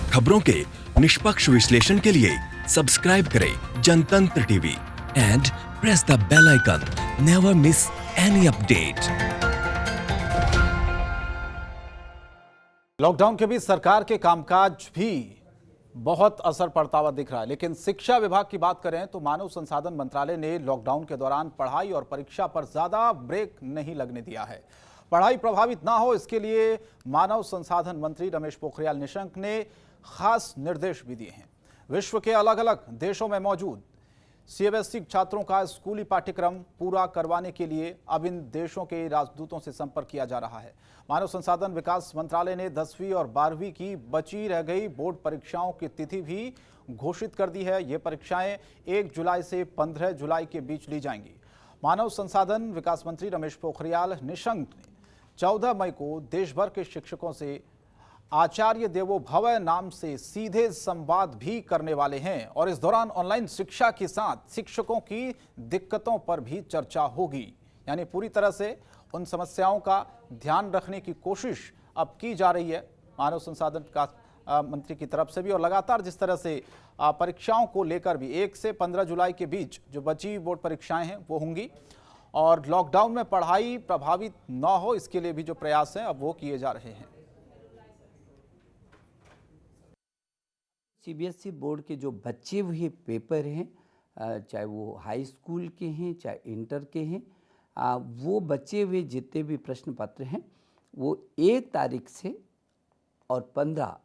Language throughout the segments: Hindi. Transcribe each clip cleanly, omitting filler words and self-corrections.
खबरों के निष्पक्ष विश्लेषण के लिए सब्सक्राइब करें Jantantra TV and press the bell icon. Never miss any update. Lockdown के बीच सरकार के कामकाज भी बहुत असर पड़ता हुआ दिख रहा है, लेकिन शिक्षा विभाग की बात करें तो मानव संसाधन मंत्रालय ने लॉकडाउन के दौरान पढ़ाई और परीक्षा पर ज्यादा ब्रेक नहीं लगने दिया है। पढ़ाई प्रभावित ना हो, इसके लिए मानव संसाधन मंत्री रमेश पोखरियाल निशंक ने खास निर्देश भी दिए हैं। विश्व के अलग अलग देशों में मौजूद सीबीएसई छात्रों का स्कूली पाठ्यक्रम पूरा करवाने के लिए अब इन देशों के राजदूतों से संपर्क किया जा रहा है। मानव संसाधन विकास मंत्रालय ने 10वीं और 12वीं की बची रह गई बोर्ड परीक्षाओं की तिथि भी घोषित कर दी है। ये परीक्षाएं 1 जुलाई से 15 जुलाई के बीच ली जाएंगी। मानव संसाधन विकास मंत्री रमेश पोखरियाल निशंक ने 14 मई को देश भर के शिक्षकों से आचार्य देवो भव नाम से सीधे संवाद भी करने वाले हैं और इस दौरान ऑनलाइन शिक्षा के साथ शिक्षकों की दिक्कतों पर भी चर्चा होगी। यानी पूरी तरह से उन समस्याओं का ध्यान रखने की कोशिश अब की जा रही है मानव संसाधन विकास मंत्री की तरफ से भी। और लगातार जिस तरह से परीक्षाओं को लेकर भी 1 से 15 जुलाई के बीच जो बची बोर्ड परीक्षाएं हैं वो होंगी और लॉकडाउन में पढ़ाई प्रभावित न हो, इसके लिए भी जो प्रयास हैं अब वो किए जा रहे हैं। सीबीएसई बोर्ड के जो बचे हुए पेपर हैं, चाहे वो हाई स्कूल के हैं चाहे इंटर के हैं, वो बचे हुए जितने भी प्रश्न पत्र हैं वो 1 तारीख से और 15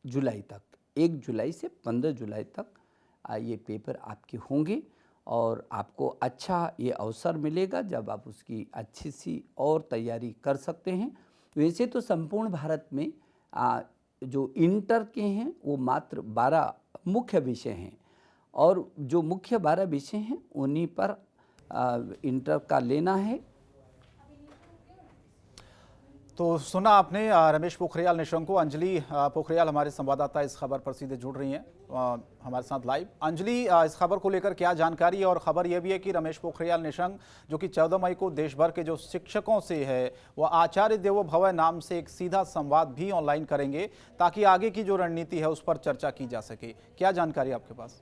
जुलाई तक, 1 जुलाई से 15 जुलाई तक ये पेपर आपके होंगे और आपको अच्छा ये अवसर मिलेगा जब आप उसकी अच्छी सी और तैयारी कर सकते हैं। वैसे तो संपूर्ण भारत में जो इंटर के हैं वो मात्र 12 मुख्य विषय हैं और जो मुख्य 12 विषय हैं उन्हीं पर इंटर का लेना है। तो सुना आपने रमेश पोखरियाल निशंक को। अंजलि पोखरियाल हमारे संवाददाता इस खबर पर सीधे जुड़ रही हैं हमारे साथ लाइव। अंजलि, इस खबर को लेकर क्या जानकारी है? और खबर यह भी है कि रमेश पोखरियाल निशंक जो कि 14 मई को देश भर के जो शिक्षकों से है वो आचार्य देवो भव नाम से एक सीधा संवाद भी ऑनलाइन करेंगे ताकि आगे की जो रणनीति है उस पर चर्चा की जा सके। क्या जानकारी आपके पास?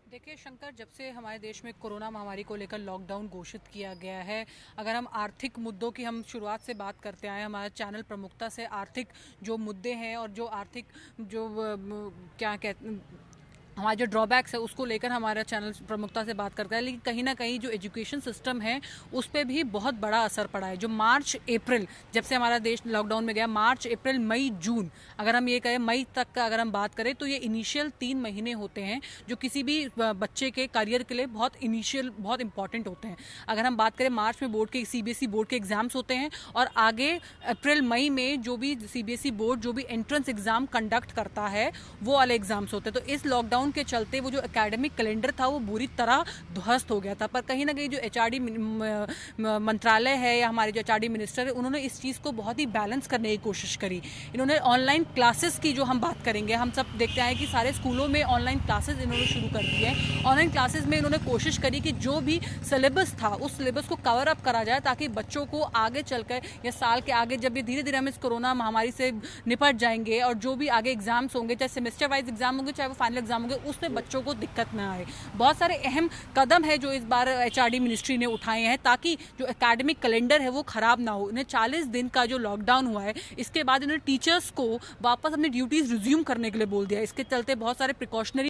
देखिए शंकर, जब से हमारे देश में कोरोना महामारी को लेकर लॉकडाउन घोषित किया गया है, अगर हम आर्थिक मुद्दों की हम शुरुआत से बात करते आए, हमारा चैनल प्रमुखता से आर्थिक जो मुद्दे हैं और जो आर्थिक जो क्या कहते हमारे जो ड्रॉबैक्स है उसको लेकर हमारा चैनल प्रमुखता से बात करता है। लेकिन कहीं ना कहीं जो एजुकेशन सिस्टम है उस पर भी बहुत बड़ा असर पड़ा है। जो मार्च अप्रैल, जब से हमारा देश लॉकडाउन में गया, मार्च अप्रैल मई जून, अगर हम ये कहें मई तक का अगर हम बात करें तो ये इनिशियल 3 महीने होते हैं जो किसी भी बच्चे के करियर के लिए बहुत इनिशियल बहुत इंपॉर्टेंट होते हैं। अगर हम बात करें मार्च में बोर्ड के सीबीएसई बोर्ड के एग्जाम्स होते हैं और आगे अप्रैल मई में जो भी सीबीएसई बोर्ड जो भी एंट्रेंस एग्जाम कंडक्ट करता है वो वाले एग्जाम्स होते हैं। तो इस लॉकडाउन के चलते वो जो एकेडमिक कैलेंडर था वो बुरी तरह ध्वस्त हो गया था। पर कहीं ना कहीं जो एचआरडी मंत्रालय है या हमारे जो एचआरडी मिनिस्टर है उन्होंने इस चीज़ को बहुत ही बैलेंस करने की कोशिश करी। इन्होंने ऑनलाइन क्लासेस की जो हम बात करेंगे, हम सब देखते हैं कि सारे स्कूलों में ऑनलाइन क्लासेस इन्होंने शुरू कर दी है। ऑनलाइन क्लासेस में इन्होंने कोशिश करी कि जो भी सिलेबस था उस सिलेबस को कवर अप करा जाए ताकि बच्चों को आगे चलकर या साल के आगे जब ये धीरे धीरे हम इस कोरोना महामारी से निपट जाएंगे और जो भी आगे एग्जाम्स होंगे, चाहे सेमेस्टर वाइज एग्जाम होंगे चाहे वो फाइनल एग्जाम होंगे, उसमें बच्चों को दिक्कत ना आए। बहुत सारे अहम कदम है जो इस बार एचआरडी मिनिस्ट्री ने उठाए हैं ताकि जो एकेडमिक कैलेंडर है वो खराब ना हो। इन्हें 40 दिन का जो लॉकडाउन हुआ है इसके बाद इन्होंने टीचर्स को वापस अपनी ड्यूटीज रिज्यूम करने के लिए बोल दिया। इसके चलते बहुत सारे प्रिकॉशनरी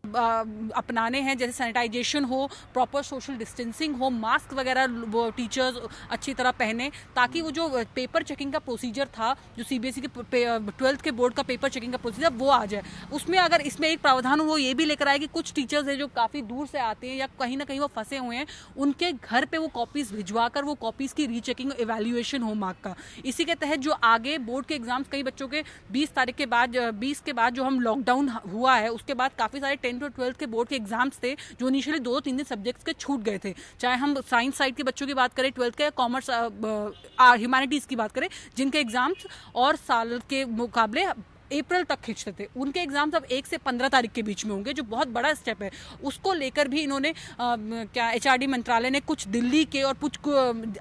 अपनाने हैं, जैसे सैनिटाइजेशन हो, प्रॉपर सोशल डिस्टेंसिंग हो, मास्क वगैरह वो टीचर्स अच्छी तरह पहने ताकि वो जो पेपर चेकिंग का प्रोसीजर था, जो सीबीएसई के 12th के बोर्ड का पेपर चेकिंग का प्रोसीजर वो आ जाए। उसमें अगर इसमें एक प्रावधान हो वो ये भी लेकर आए कि कुछ टीचर्स हैं जो काफ़ी दूर से आते हैं या कहीं ना कहीं वो फंसे हुए हैं, उनके घर पे वो कॉपीज़ भिजवा कर वो कॉपीज़ की रीचेकिंग इवैल्यूएशन हो मार्क का। इसी के तहत जो आगे बोर्ड के एग्जाम्स कई बच्चों के 20 तारीख के बाद 20 के बाद जो हम लॉकडाउन हुआ है उसके बाद काफ़ी सारे 10th और 12th के बोर्ड के एग्जाम्स थे जो इनिशियली 2-3 दिन सब्जेक्ट्स के छूट गए थे। चाहे हम साइंस साइड के बच्चों की बात करें 12th के या कॉमर्स ह्यूमैनिटीज़ की बात करें, जिनके एग्जाम्स और साल के मुकाबले अप्रैल तक खींचते थे, उनके एग्जाम्स अब 1 से 15 तारीख के बीच में होंगे, जो बहुत बड़ा स्टेप है। उसको लेकर भी इन्होंने एचआरडी मंत्रालय ने कुछ दिल्ली के और कुछ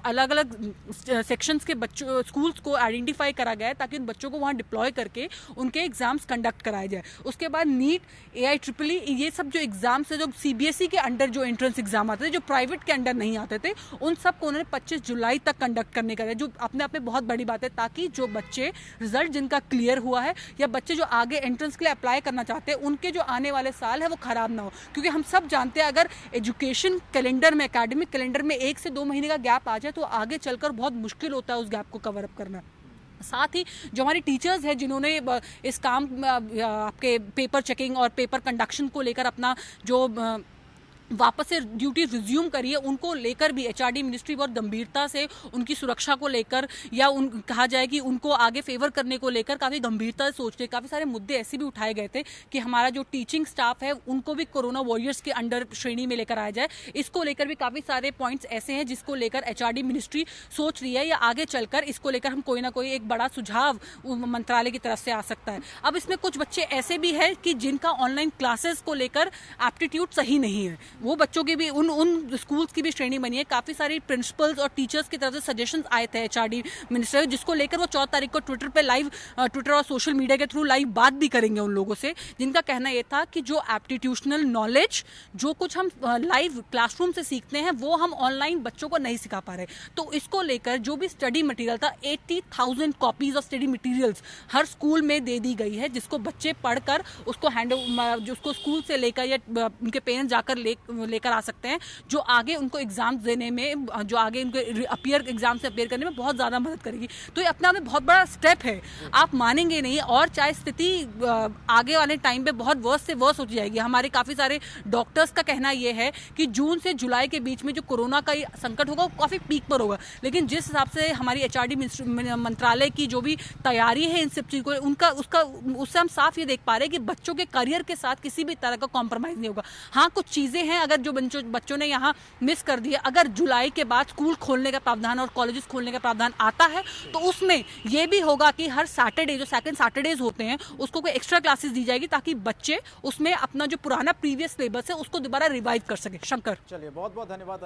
अलग अलग सेक्शंस के बच्चों स्कूल्स को आइडेंटिफाई करा गया है, ताकि उन बच्चों को वहाँ डिप्लॉय करके उनके एग्जाम्स कंडक्ट कराए जाए। उसके बाद नीट, AIEEE, ये सब जो एग्जाम्स है, जो CBSE के अंडर जो एंट्रेंस एग्जाम आते थे, जो प्राइवेट के अंडर नहीं आते थे, उन सब को उन्होंने 25 जुलाई तक कंडक्ट करने का है, जो अपने आप में बहुत बड़ी बात है, ताकि जो बच्चे रिजल्ट जिनका क्लियर हुआ है या बच्चे जो आगे एंट्रेंस के लिए अप्लाई करना चाहते हैं, उनके जो आने वाले साल है वो खराब ना हो। क्योंकि हम सब जानते हैं अगर एजुकेशन कैलेंडर में, एकेडमिक कैलेंडर में 1 से 2 महीने का गैप आ जाए तो आगे चलकर बहुत मुश्किल होता है उस गैप को कवर अप करना। साथ ही जो हमारी टीचर्स हैं जिन्होंने इस काम आपके पेपर चेकिंग और पेपर कंडक्शन को लेकर अपना जो वापस से ड्यूटी रिज्यूम करी है, उनको लेकर भी एचआरडी मिनिस्ट्री बहुत गंभीरता से उनकी सुरक्षा को लेकर या कहा जाए कि उनको आगे फेवर करने को लेकर काफ़ी गंभीरता से सोच रहे। काफ़ी सारे मुद्दे ऐसे भी उठाए गए थे कि हमारा जो टीचिंग स्टाफ है उनको भी कोरोना वॉरियर्स के अंडर श्रेणी में लेकर आया जाए। इसको लेकर भी काफ़ी सारे पॉइंट्स ऐसे हैं जिसको लेकर एचआरडी मिनिस्ट्री सोच रही है, या आगे चलकर इसको लेकर हम कोई ना कोई एक बड़ा सुझाव मंत्रालय की तरफ से आ सकता है। अब इसमें कुछ बच्चे ऐसे भी हैं कि जिनका ऑनलाइन क्लासेस को लेकर एप्टीट्यूड सही नहीं है, वो बच्चों की भी उन स्कूल्स की भी श्रेणी बनी है। काफ़ी सारी प्रिंसिपल्स और टीचर्स की तरफ से सजेशंस आए थे एचआरडी मिनिस्टर, जिसको लेकर वो 14 तारीख को ट्विटर और सोशल मीडिया के थ्रू लाइव बात भी करेंगे उन लोगों से, जिनका कहना ये था कि जो एप्टीट्यूशनल नॉलेज, जो कुछ हम लाइव क्लासरूम से सीखते हैं, वो हम ऑनलाइन बच्चों को नहीं सिखा पा रहे। तो इसको लेकर जो भी स्टडी मटेरियल था, 80,000 copies of study materials her school में दे दी गई है, जिसको बच्चे पढ़कर उसको उसको स्कूल से लेकर या उनके पेरेंट्स जाकर लेकर आ सकते हैं, जो आगे उनको एग्जाम देने में, जो आगे उनको एग्जाम से अपियर करने में बहुत ज़्यादा मदद करेगी। तो ये अपने आप में बहुत बड़ा स्टेप है, आप मानेंगे नहीं। और चाहे स्थिति आगे वाले टाइम पे बहुत वर्स से वर्स होती जाएगी। हमारे काफ़ी सारे डॉक्टर्स का कहना ये है कि जून से जुलाई के बीच में जो कोरोना का संकट होगा वो काफ़ी पीक पर होगा। लेकिन जिस हिसाब से हमारी एचआरडी मंत्रालय की जो भी तैयारी है इन सब चीज़ को, उससे हम साफ ये देख पा रहे हैं कि बच्चों के करियर के साथ किसी भी तरह का कॉम्प्रोमाइज़ नहीं होगा। हाँ, कुछ चीज़ें हैं अगर जो बच्चों ने यहाँ मिस कर दिया, अगर जुलाई के बाद स्कूल खोलने का प्रावधान और कॉलेजेस खोलने का प्रावधान आता है तो उसमें यह भी होगा कि हर सैटरडे, जो सेकंड सैटरडेज होते हैं, उसको कोई एक्स्ट्रा क्लासेस दी जाएगी, ताकि बच्चे उसमें अपना जो पुराना प्रीवियस सिलेबस है उसको दोबारा रिवाइव कर सके। शंकर, चलिए, बहुत बहुत धन्यवाद।